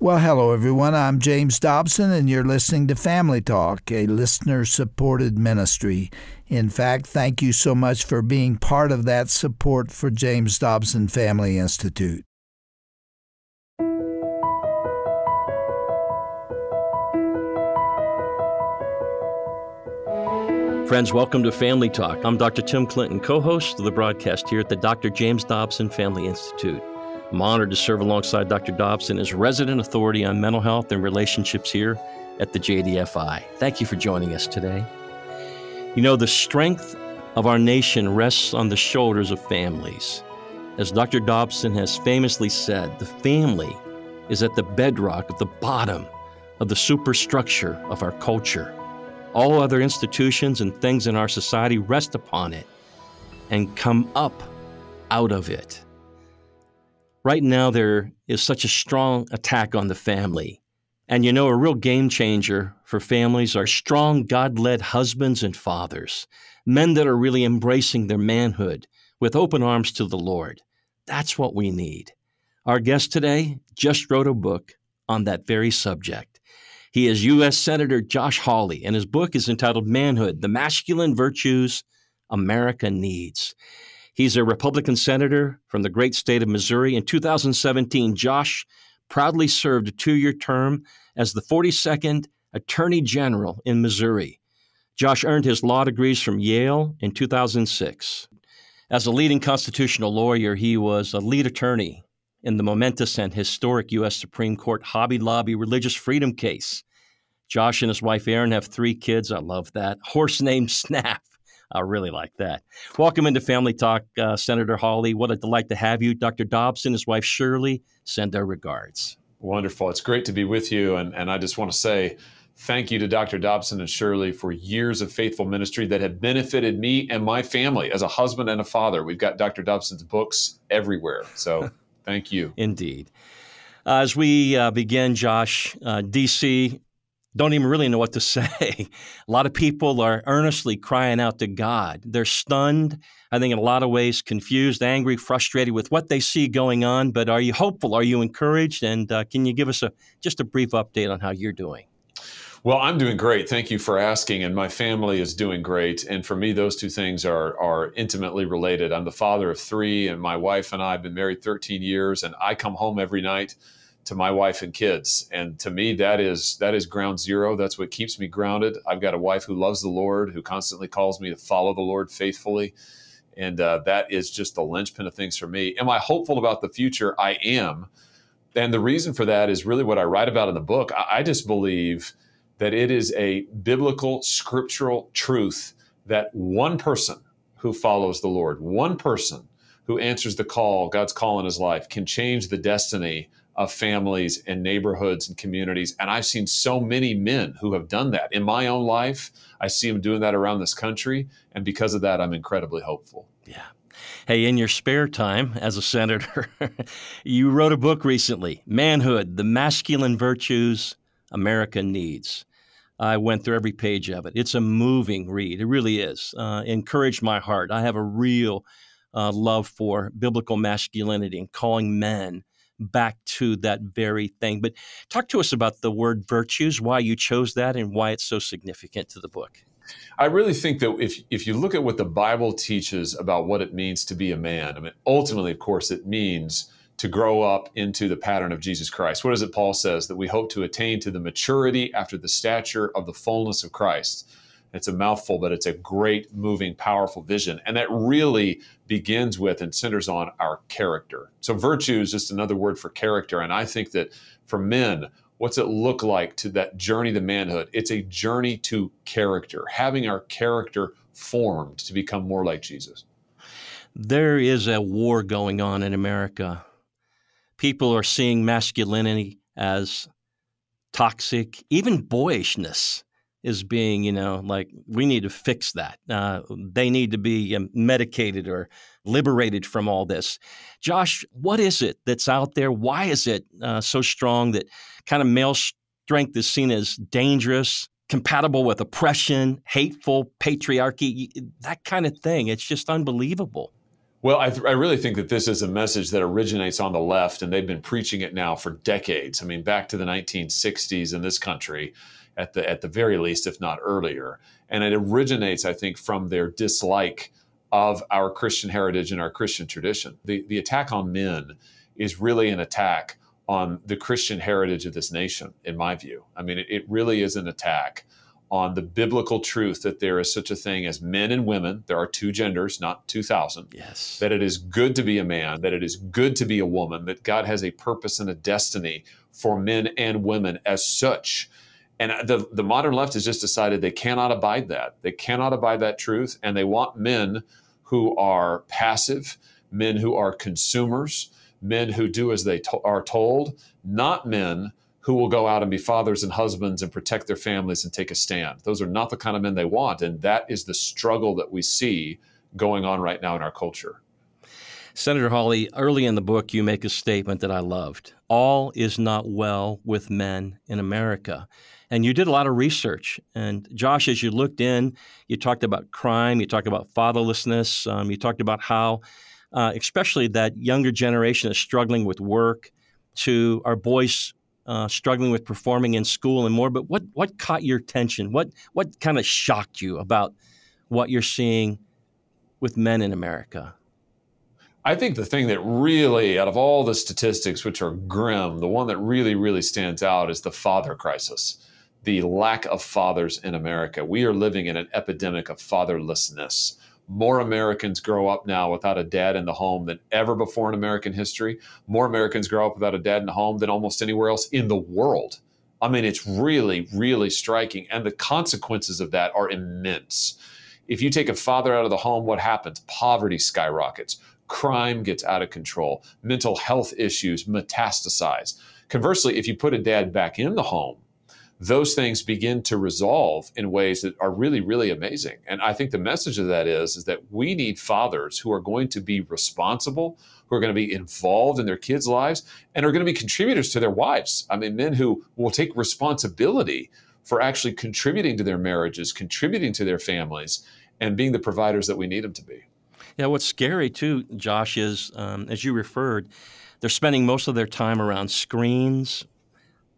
Well, hello, everyone. I'm James Dobson, and you're listening to Family Talk, a listener-supported ministry. In fact, thank you so much for being part of that support for James Dobson Family Institute. Friends, welcome to Family Talk. I'm Dr. Tim Clinton, co-host of the broadcast here at the Dr. James Dobson Family Institute. I'm honored to serve alongside Dr. Dobson as resident authority on mental health and relationships here at the JDFI. Thank you for joining us today. You know, the strength of our nation rests on the shoulders of families. As Dr. Dobson has famously said, the family is at the bedrock of the bottom of the superstructure of our culture. All other institutions and things in our society rest upon it and come up out of it. Right now, there is such a strong attack on the family. And you know, a real game changer for families are strong, God-led husbands and fathers, men that are really embracing their manhood with open arms to the Lord. That's what we need. Our guest today just wrote a book on that very subject. He is U.S. Senator Josh Hawley, and his book is entitled Manhood, The Masculine Virtues America Needs. He's a Republican senator from the great state of Missouri. In 2017, Josh proudly served a 2-year term as the 42nd Attorney General in Missouri. Josh earned his law degrees from Yale in 2006. As a leading constitutional lawyer, he was a lead attorney in the momentous and historic U.S. Supreme Court Hobby Lobby religious freedom case. Josh and his wife, Erin, have 3 kids. I love that. Horse named Snap. I really like that. Welcome into Family Talk, Senator Hawley. What a delight to have you. Dr. Dobson, his wife, Shirley, send our regards. Wonderful. It's great to be with you. And I just want to say thank you to Dr. Dobson and Shirley for years of faithful ministry that have benefited me and my family as a husband and a father. We've got Dr. Dobson's books everywhere. So thank you. Indeed. As we begin, Josh, D.C., don't even really know what to say. A lot of people are earnestly crying out to God. They're stunned, I think in a lot of ways, confused, angry, frustrated with what they see going on. But are you hopeful? Are you encouraged? And can you give us just a brief update on how you're doing? Well, I'm doing great. Thank you for asking. And my family is doing great. And for me, those two things are intimately related. I'm the father of 3, and my wife and I have been married 13 years. And I come home every night to my wife and kids. And to me, that is ground zero. That's what keeps me grounded. I've got a wife who loves the Lord, who constantly calls me to follow the Lord faithfully. And that is just the linchpin of things for me. Am I hopeful about the future? I am. And the reason for that is really what I write about in the book. I just believe that it is a biblical, scriptural truth that one person who follows the Lord, one person who answers the call, God's call in his life, can change the destiny of families and neighborhoods and communities. And I've seen so many men who have done that. In my own life, I see them doing that around this country. And because of that, I'm incredibly hopeful. Yeah. Hey, in your spare time as a senator, you wrote a book recently, Manhood, The Masculine Virtues America Needs. I went through every page of it. It's a moving read. It really is. Encouraged my heart. I have a real love for biblical masculinity and calling men back to that very thing. But talk to us about the word virtues, why you chose that and why it's so significant to the book. I really think that if you look at what the Bible teaches about what it means to be a man, I mean, ultimately, of course, it means to grow up into the pattern of Jesus Christ. What is it Paul says? That we hope to attain to the maturity after the stature of the fullness of Christ. It's a mouthful, but it's a great, moving, powerful vision. And that really begins with and centers on our character. So virtue is just another word for character. And I think that for men, what's it look like to that journey to manhood? It's a journey to character, having our character formed to become more like Jesus. There is a war going on in America. People are seeing masculinity as toxic, even boyishness is being, like, we need to fix that. They need to be medicated or liberated from all this. Josh, what is it that's out there? Why is it so strong that kind of male strength is seen as dangerous, compatible with oppression, hateful, patriarchy, that kind of thing? It's just unbelievable. Well, I really think that this is a message that originates on the left, and they've been preaching it now for decades. I mean, back to the 1960s in this country, at the very least, if not earlier. And it originates, I think, from their dislike of our Christian heritage and our Christian tradition. The attack on men is really an attack on the Christian heritage of this nation, in my view. I mean, it really is an attack on the biblical truth that there is such a thing as men and women. There are two genders, not 2,000. Yes. That it is good to be a man, that it is good to be a woman, that God has a purpose and a destiny for men and women as such. And the modern left has just decided they cannot abide that. They cannot abide that truth, and they want men who are passive, men who are consumers, men who do as they are told, not men who will go out and be fathers and husbands and protect their families and take a stand. Those are not the kind of men they want. And that is the struggle that we see going on right now in our culture. Senator Hawley, early in the book, you make a statement that I loved. All is not well with men in America. And you did a lot of research. And Josh, as you looked in, you talked about crime, you talked about fatherlessness, you talked about how especially that younger generation is struggling with work, to our boys struggling with performing in school and more. But what caught your attention? What kind of shocked you about what you're seeing with men in America? I think the thing that really, out of all the statistics, which are grim, the one that really, really stands out is the father crisis, the lack of fathers in America. We are living in an epidemic of fatherlessness. More Americans grow up now without a dad in the home than ever before in American history. More Americans grow up without a dad in the home than almost anywhere else in the world. I mean, it's really, really striking. And the consequences of that are immense. If you take a father out of the home, what happens? Poverty skyrockets. Crime gets out of control. Mental health issues metastasize. Conversely, if you put a dad back in the home, those things begin to resolve in ways that are really, really amazing. And I think the message of that is that we need fathers who are going to be responsible, who are going to be involved in their kids' lives, and are going to be contributors to their wives. I mean, men who will take responsibility for actually contributing to their marriages, contributing to their families, and being the providers that we need them to be. Yeah, what's scary too, Josh, is, as you referred, they're spending most of their time around screens,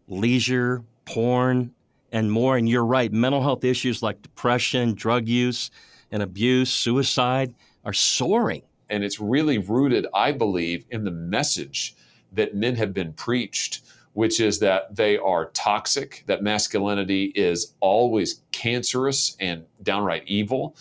leisure, porn, and more. And you're right, mental health issues like depression, drug use and abuse, suicide are soaring. And it's really rooted, I believe, in the message that men have been preached, which is that they are toxic, that masculinity is always cancerous and downright evil.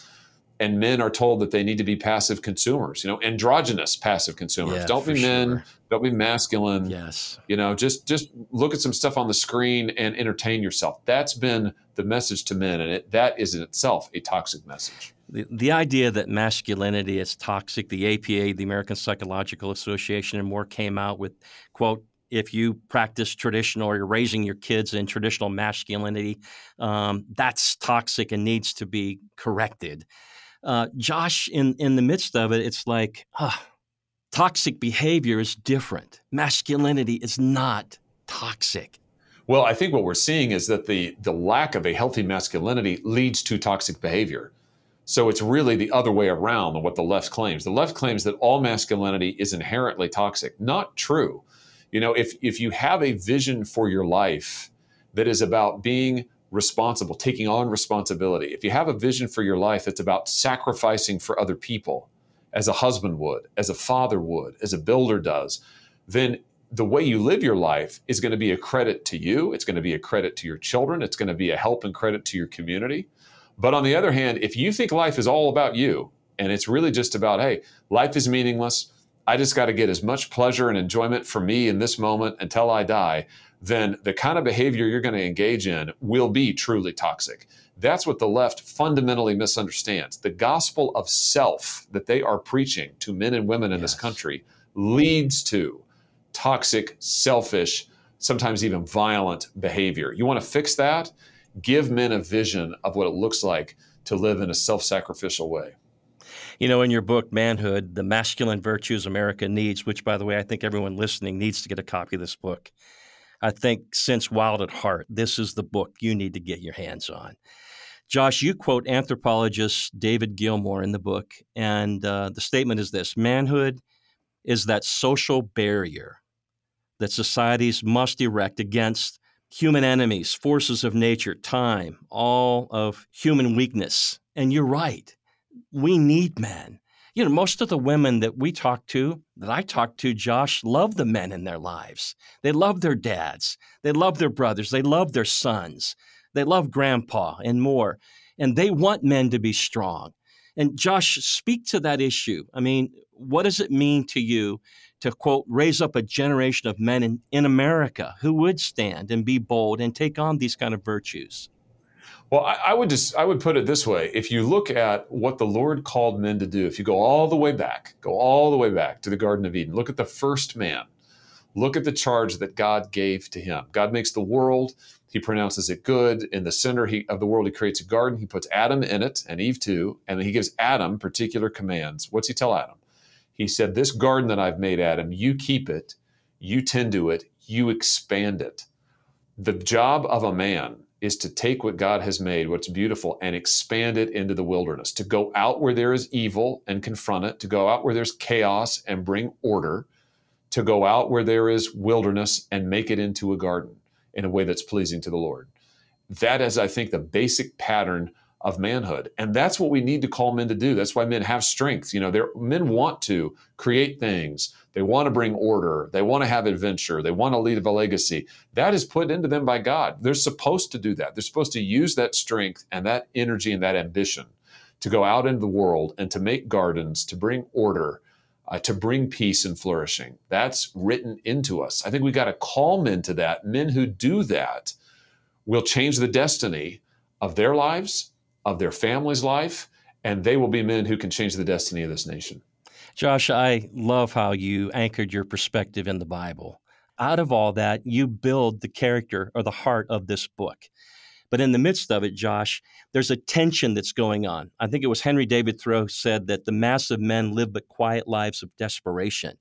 And men are told that they need to be passive consumers, androgynous passive consumers. Yeah, don't be men, sure. Don't be masculine. Yes. Just look at some stuff on the screen and entertain yourself. That's been the message to men, and that is in itself a toxic message. The idea that masculinity is toxic, the APA, the American Psychological Association, and more came out with, quote, if you practice traditional or you're raising your kids in traditional masculinity, that's toxic and needs to be corrected. Josh, in the midst of it, it's like toxic behavior is different. Masculinity is not toxic. Well, I think what we're seeing is that the lack of a healthy masculinity leads to toxic behavior. So it's really the other way around than what the left claims. The left claims that all masculinity is inherently toxic. Not true. If you have a vision for your life that is about being responsible, taking on responsibility, if you have a vision for your life that's about sacrificing for other people, as a husband would, as a father would, as a builder does, then the way you live your life is going to be a credit to you. It's going to be a credit to your children. It's going to be a help and credit to your community. But on the other hand, if you think life is all about you, and it's really just about, hey, life is meaningless, I just got to get as much pleasure and enjoyment for me in this moment until I die, then the kind of behavior you're going to engage in will be truly toxic. That's what the left fundamentally misunderstands. The gospel of self that they are preaching to men and women in this country leads to toxic, selfish, sometimes even violent behavior. You want to fix that? Give men a vision of what it looks like to live in a self-sacrificial way. In your book, Manhood, the Masculine Virtues America Needs, which, by the way, I think everyone listening needs to get a copy of this book. I think since Wild at Heart, this is the book you need to get your hands on. Josh, you quote anthropologist David Gilmour in the book, and the statement is this: manhood is that social barrier that societies must erect against human enemies, forces of nature, time, all of human weakness. And you're right. We need men. Most of the women that I talk to, Josh, love the men in their lives. They love their dads. They love their brothers. They love their sons. They love grandpa and more. And they want men to be strong. And Josh, speak to that issue. I mean, what does it mean to you to, quote, raise up a generation of men in America who would stand and be bold and take on these kind of virtues? Well, I would put it this way. If you look at what the Lord called men to do, if you go all the way back to the Garden of Eden, look at the first man, look at the charge that God gave to him. God makes the world. He pronounces it good. In the center of the world, he creates a garden. He puts Adam in it and Eve too. And then he gives Adam particular commands. What's he tell Adam? He said, this garden that I've made, Adam, you keep it, you tend to it, you expand it. The job of a man is to take what God has made, what's beautiful, and expand it into the wilderness, to go out where there is evil and confront it, to go out where there's chaos and bring order, to go out where there is wilderness and make it into a garden in a way that's pleasing to the Lord. That is, I think, the basic pattern of manhood. And that's what we need to call men to do. That's why men have strength. Men want to create things. They want to bring order. They want to have adventure. They want to leave a legacy. That is put into them by God. They're supposed to do that. They're supposed to use that strength and that energy and that ambition to go out into the world and to make gardens, to bring order, to bring peace and flourishing. That's written into us. I think we got to call men to that. Men who do that will change the destiny of their lives, of their family's life, and they will be men who can change the destiny of this nation. Josh, I love how you anchored your perspective in the Bible. Out of all that, you build the character or the heart of this book. But in the midst of it, Josh, there's a tension that's going on. I think it was Henry David Thoreau said that the mass of men live but quiet lives of desperation.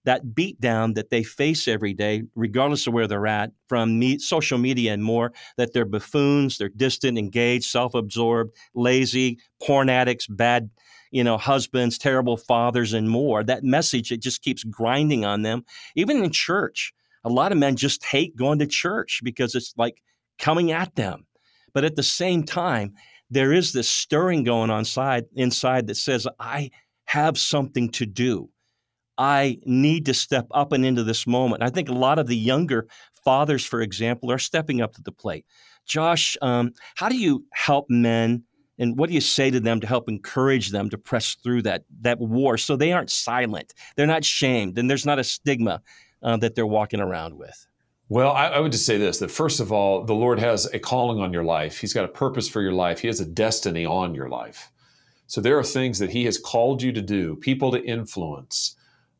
That beatdown that they face every day, regardless of where they're at, from social media and more, that they're buffoons, they're distant, engaged, self-absorbed, lazy, porn addicts, bad husbands, terrible fathers, and more. That message, it just keeps grinding on them. Even in church, a lot of men just hate going to church because it's like coming at them. But at the same time, there is this stirring going on inside that says, I have something to do. I need to step up and into this moment. I think a lot of the younger fathers, for example, are stepping up to the plate. Josh, how do you help men, and what do you say to them to help encourage them to press through that war so they aren't silent, they're not shamed, and there's not a stigma that they're walking around with? Well, I would just say this, that first of all, the Lord has a calling on your life. He's got a purpose for your life. He has a destiny on your life. So there are things that he has called you to do, people to influence,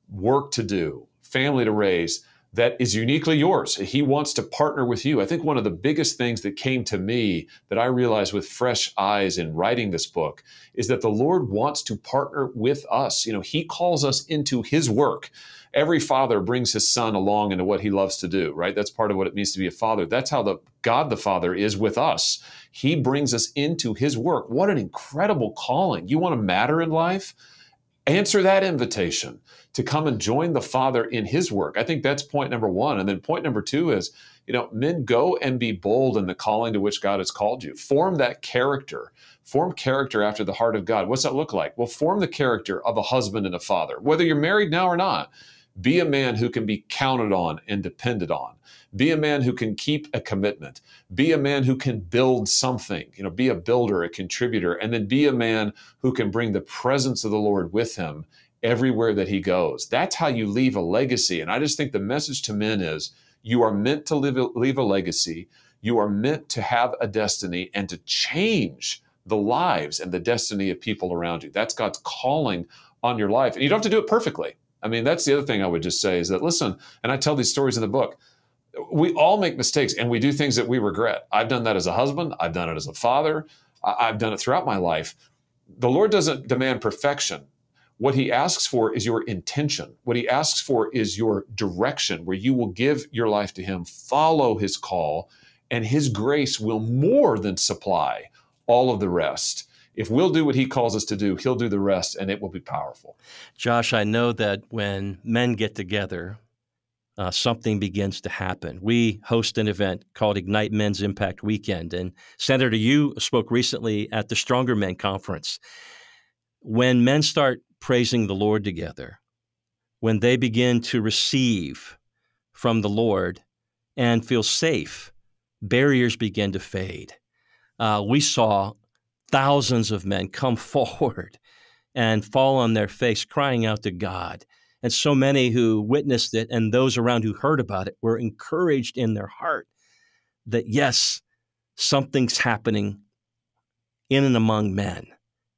work to do, family to raise, that is uniquely yours. He wants to partner with you. I think one of the biggest things that came to me that I realized with fresh eyes in writing this book is that the Lord wants to partner with us. He calls us into his work. Every father brings his son along into what he loves to do, right? That's part of what it means to be a father. That's how God the Father is with us. He brings us into his work. What an incredible calling. You want to matter in life? Answer that invitation to come and join the Father in his work. I think that's point number one. And then point number two is, men, go and be bold in the calling to which God has called you. Form that character. Form character after the heart of God. What's that look like? Well, form the character of a husband and a father, whether you're married now or not. Be a man who can be counted on and depended on. Be a man who can keep a commitment. Be a man who can build something, be a builder, a contributor, and then be a man who can bring the presence of the Lord with him everywhere that he goes. That's how you leave a legacy. And I just think the message to men is you are meant to leave a legacy. You are meant to have a destiny and to change the lives and the destiny of people around you. That's God's calling on your life. And you don't have to do it perfectly. I mean, that's the other thing I would just say is that, listen, and I tell these stories in the book, we all make mistakes and we do things that we regret. I've done that as a husband. I've done it as a father. I've done it throughout my life. The Lord doesn't demand perfection. What he asks for is your intention. What he asks for is your direction, where you will give your life to him, follow his call, and his grace will more than supply all of the rest. If we'll do what he calls us to do, he'll do the rest, and it will be powerful. Josh, I know that when men get together, something begins to happen. We host an event called Ignite Men's Impact Weekend, and Senator, you spoke recently at the Stronger Men Conference. When men start praising the Lord together, when they begin to receive from the Lord and feel safe, barriers begin to fade. We saw thousands of men come forward and fall on their face, crying out to God. And so many who witnessed it and those around who heard about it were encouraged in their heart that, yes, something's happening in and among men.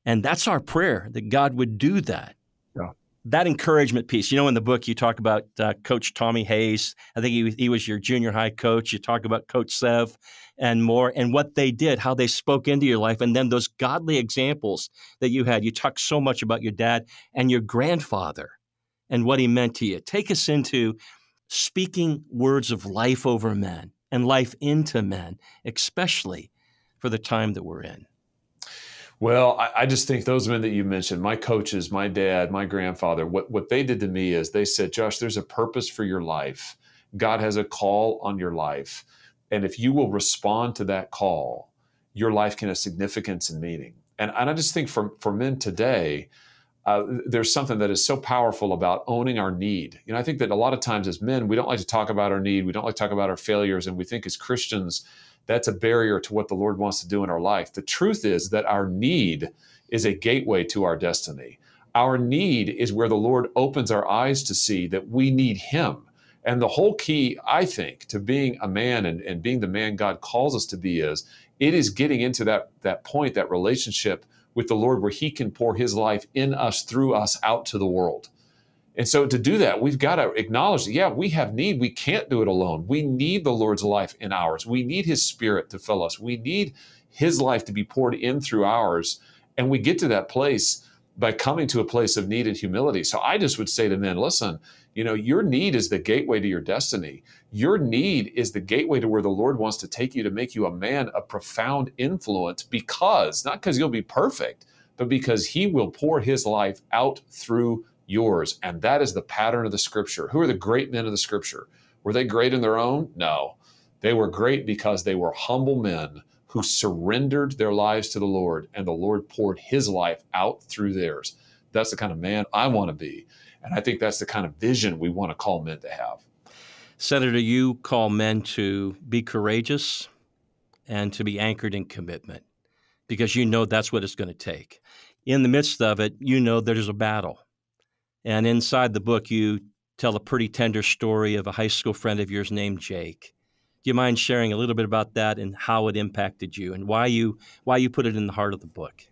And that's our prayer, that God would do that. Yeah. That encouragement piece. In the book you talk about Coach Tommy Hayes. I think he was your junior high coach. You talk about Coach Sev and more, and what they did, how they spoke into your life, and then those godly examples that you had. You talked so much about your dad and your grandfather and what he meant to you. Take us into speaking words of life over men and life into men, especially for the time that we're in. Well, I just think those men that you mentioned, my coaches, my dad, my grandfather, what they did to me is they said, Josh, there's a purpose for your life. God has a call on your life. And if you will respond to that call, your life can have significance and meaning. And I just think for men today, there's something that is so powerful about owning our need. I think that a lot of times as men, we don't like to talk about our need. We don't like to talk about our failures. And we think as Christians, that's a barrier to what the Lord wants to do in our life. The truth is that our need is a gateway to our destiny. Our need is where the Lord opens our eyes to see that we need him. And the whole key, I think, to being a man and being the man God calls us to be is getting into that point, that relationship with the Lord where he can pour his life in us, through us, out to the world. And so to do that, we've got to acknowledge that, yeah, we have need. We can't do it alone. We need the Lord's life in ours. We need his Spirit to fill us. We need his life to be poured in through ours. And we get to that place by coming to a place of need and humility. So I just would say to men, listen, your need is the gateway to your destiny. Your need is the gateway to where the Lord wants to take you, to make you a man of profound influence, not because you'll be perfect, but because he will pour his life out through yours. And that is the pattern of the Scripture. Who are the great men of the Scripture? Were they great in their own? No. They were great because they were humble men who surrendered their lives to the Lord, and the Lord poured his life out through theirs. That's the kind of man I want to be. And I think that's the kind of vision we want to call men to have. Senator, you call men to be courageous and to be anchored in commitment, because that's what it's going to take. In the midst of it, there's a battle. And inside the book, you tell a pretty tender story of a high school friend of yours named Jake. Do you mind sharing a little bit about that and how it impacted you and why you put it in the heart of the book?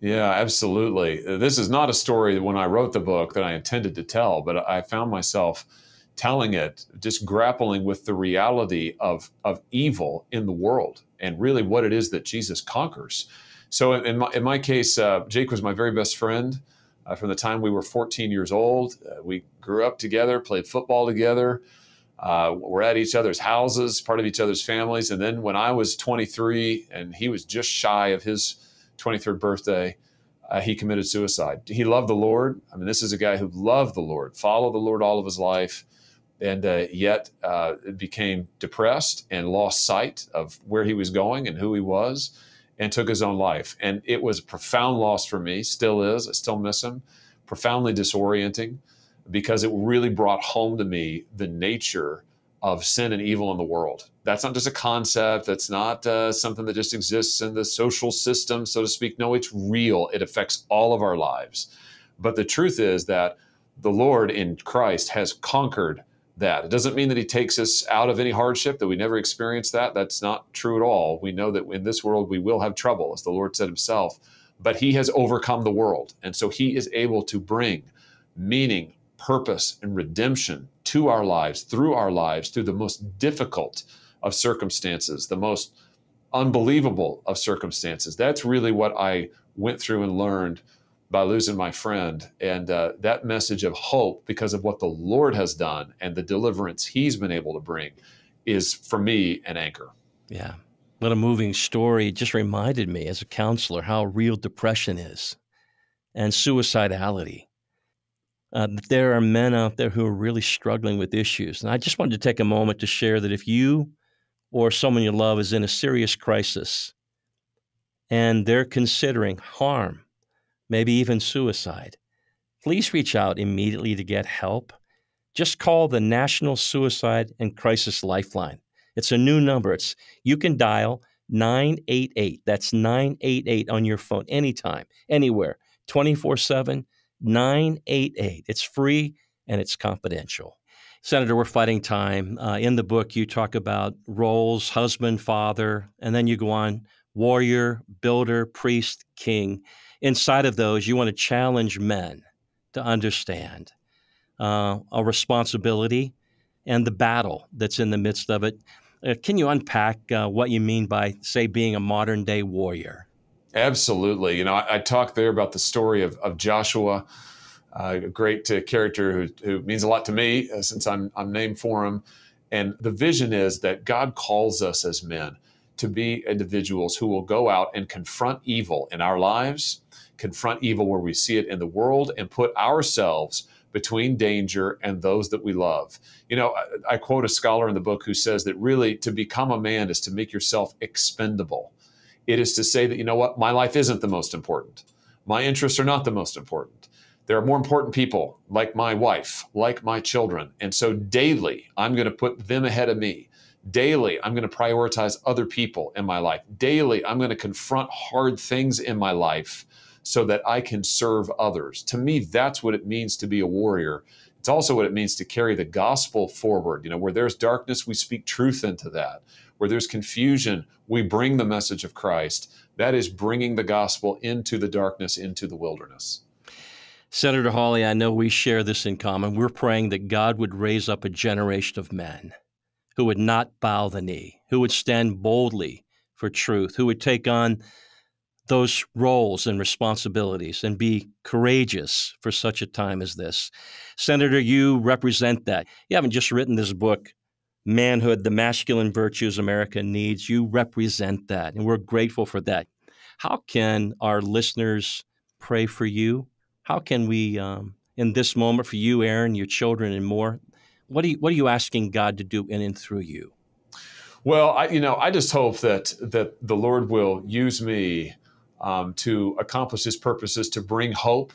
Yeah, absolutely. This is not a story when I wrote the book that I intended to tell, but I found myself telling it, just grappling with the reality of evil in the world and really what it is that Jesus conquers. So in my case, Jake was my very best friend. From the time we were 14 years old, we grew up together, played football together. We're at each other's houses, part of each other's families. And then when I was 23 and he was just shy of his 23rd birthday, he committed suicide. He loved the Lord. I mean, this is a guy who loved the Lord, followed the Lord all of his life, and yet became depressed and lost sight of where he was going and who he was, and took his own life. And it was a profound loss for me, still is. I still miss him. Profoundly disorienting, because it really brought home to me the nature of sin and evil in the world. That's not just a concept. That's not something that just exists in the social system, so to speak. No, it's real. It affects all of our lives. But the truth is that the Lord in Christ has conquered that. It doesn't mean that he takes us out of any hardship, that we never experience that. That's not true at all. We know that in this world we will have trouble, as the Lord said himself, but he has overcome the world. And so he is able to bring meaning, purpose, and redemption to our lives, through the most difficult of circumstances, the most unbelievable of circumstances. That's really what I went through and learned by losing my friend. And that message of hope, because of what the Lord has done and the deliverance he's been able to bring, is for me an anchor. Yeah. What a moving story. It just reminded me as a counselor how real depression is and suicidality. There are men out there who are really struggling with issues. And I just wanted to take a moment to share that if you or someone you love is in a serious crisis and they're considering harm, maybe even suicide, please reach out immediately to get help. Just call the National Suicide and Crisis Lifeline. It's a new number. You can dial 988. That's 988 on your phone anytime, anywhere, 24/7, 988. It's free and it's confidential. Senator, we're fighting time. In the book, you talk about roles, husband, father, and then you go on warrior, builder, priest, king. Inside of those, you want to challenge men to understand a responsibility and the battle that's in the midst of it. Can you unpack what you mean by, say, being a modern day warrior? Absolutely. I talked there about the story of Joshua, a great character who means a lot to me since I'm named for him. And the vision is that God calls us as men to be individuals who will go out and confront evil in our lives, confront evil where we see it in the world, and put ourselves between danger and those that we love. I quote a scholar in the book who says that really to become a man is to make yourself expendable. It is to say that, my life isn't the most important. My interests are not the most important. There are more important people like my wife, like my children. And so daily, I'm going to put them ahead of me. Daily, I'm going to prioritize other people in my life. Daily, I'm going to confront hard things in my life so that I can serve others. To me, that's what it means to be a warrior. It's also what it means to carry the gospel forward. Where there's darkness, we speak truth into that. Where there's confusion, we bring the message of Christ. That is bringing the gospel into the darkness, into the wilderness. Senator Hawley, I know we share this in common. We're praying that God would raise up a generation of men who would not bow the knee, who would stand boldly for truth, who would take on those roles and responsibilities and be courageous for such a time as this. Senator, you represent that. You haven't just written this book, Manhood, the Masculine Virtues America Needs. You represent that, and we're grateful for that. How can our listeners pray for you? How can we, in this moment, for you, Erin, your children, and more, what are you asking God to do in and through you? Well, I just hope that the Lord will use me to accomplish His purposes, to bring hope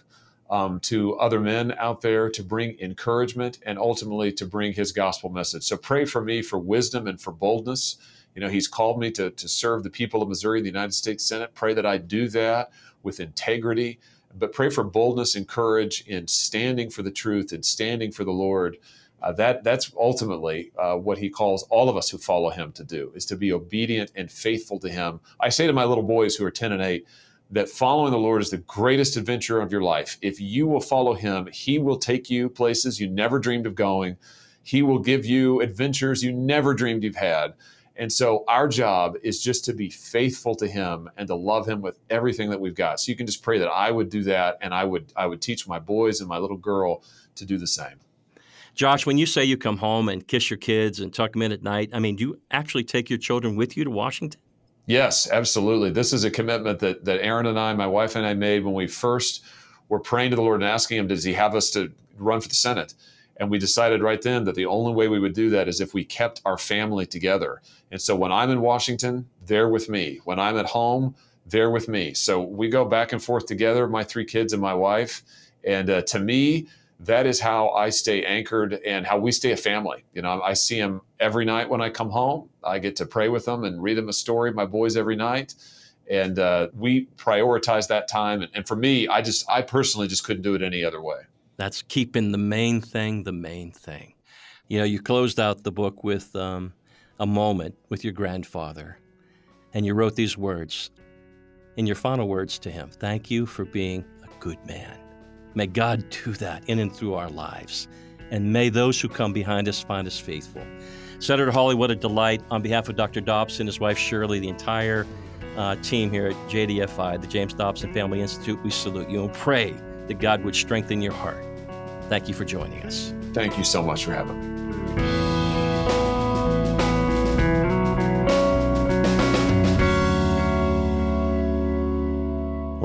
to other men out there, to bring encouragement, and ultimately to bring His gospel message. So pray for me for wisdom and for boldness. He's called me to serve the people of Missouri, the United States Senate. Pray that I do that with integrity, but pray for boldness and courage in standing for the truth and standing for the Lord. That's ultimately what He calls all of us who follow Him to do, is to be obedient and faithful to Him. I say to my little boys who are 10 and 8 that following the Lord is the greatest adventure of your life. If you will follow Him, He will take you places you never dreamed of going. He will give you adventures you never dreamed you've had. And so our job is just to be faithful to Him and to love Him with everything that we've got. So you can just pray that I would do that, and I would teach my boys and my little girl to do the same. Josh, when you say you come home and kiss your kids and tuck them in at night, do you actually take your children with you to Washington? Yes, absolutely. This is a commitment that Erin and I, my wife and I, made when we first were praying to the Lord and asking Him, does He have us to run for the Senate? And we decided right then that the only way we would do that is if we kept our family together. And so when I'm in Washington, they're with me. When I'm at home, they're with me. So we go back and forth together, my 3 kids and my wife. And to me, that is how I stay anchored and how we stay a family. I see them every night when I come home. I get to pray with them and read them a story, my boys, every night. And we prioritize that time. And for me, I personally just couldn't do it any other way. That's keeping the main thing the main thing. You closed out the book with a moment with your grandfather, and you wrote these words in your final words to him: thank you for being a good man. May God do that in and through our lives, and may those who come behind us find us faithful. Senator Hawley, what a delight. On behalf of Dr. Dobson, his wife Shirley, the entire team here at JDFI, the James Dobson Family Institute, we salute you and pray that God would strengthen your heart. Thank you for joining us. Thank you so much for having me.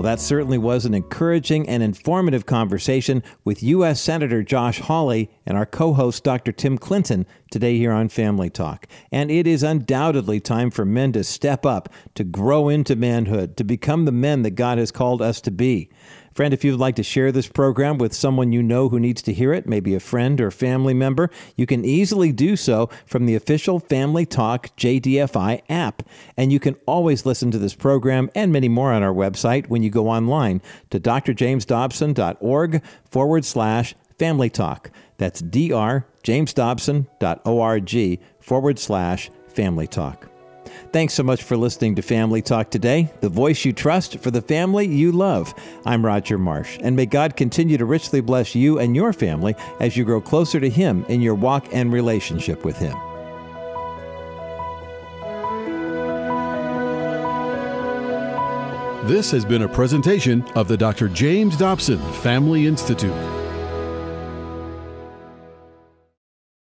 Well, that certainly was an encouraging and informative conversation with U.S. Senator Josh Hawley and our co-host, Dr. Tim Clinton, today here on Family Talk. And it is undoubtedly time for men to step up, to grow into manhood, to become the men that God has called us to be. Friend, if you'd like to share this program with someone you know who needs to hear it, maybe a friend or family member, you can easily do so from the official Family Talk JDFI app. And you can always listen to this program and many more on our website when you go online to drjamesdobson.org/Family Talk. That's drjamesdobson.org/Family Talk. Thanks so much for listening to Family Talk today, the voice you trust for the family you love. I'm Roger Marsh, and may God continue to richly bless you and your family as you grow closer to Him in your walk and relationship with Him. This has been a presentation of the Dr. James Dobson Family Institute.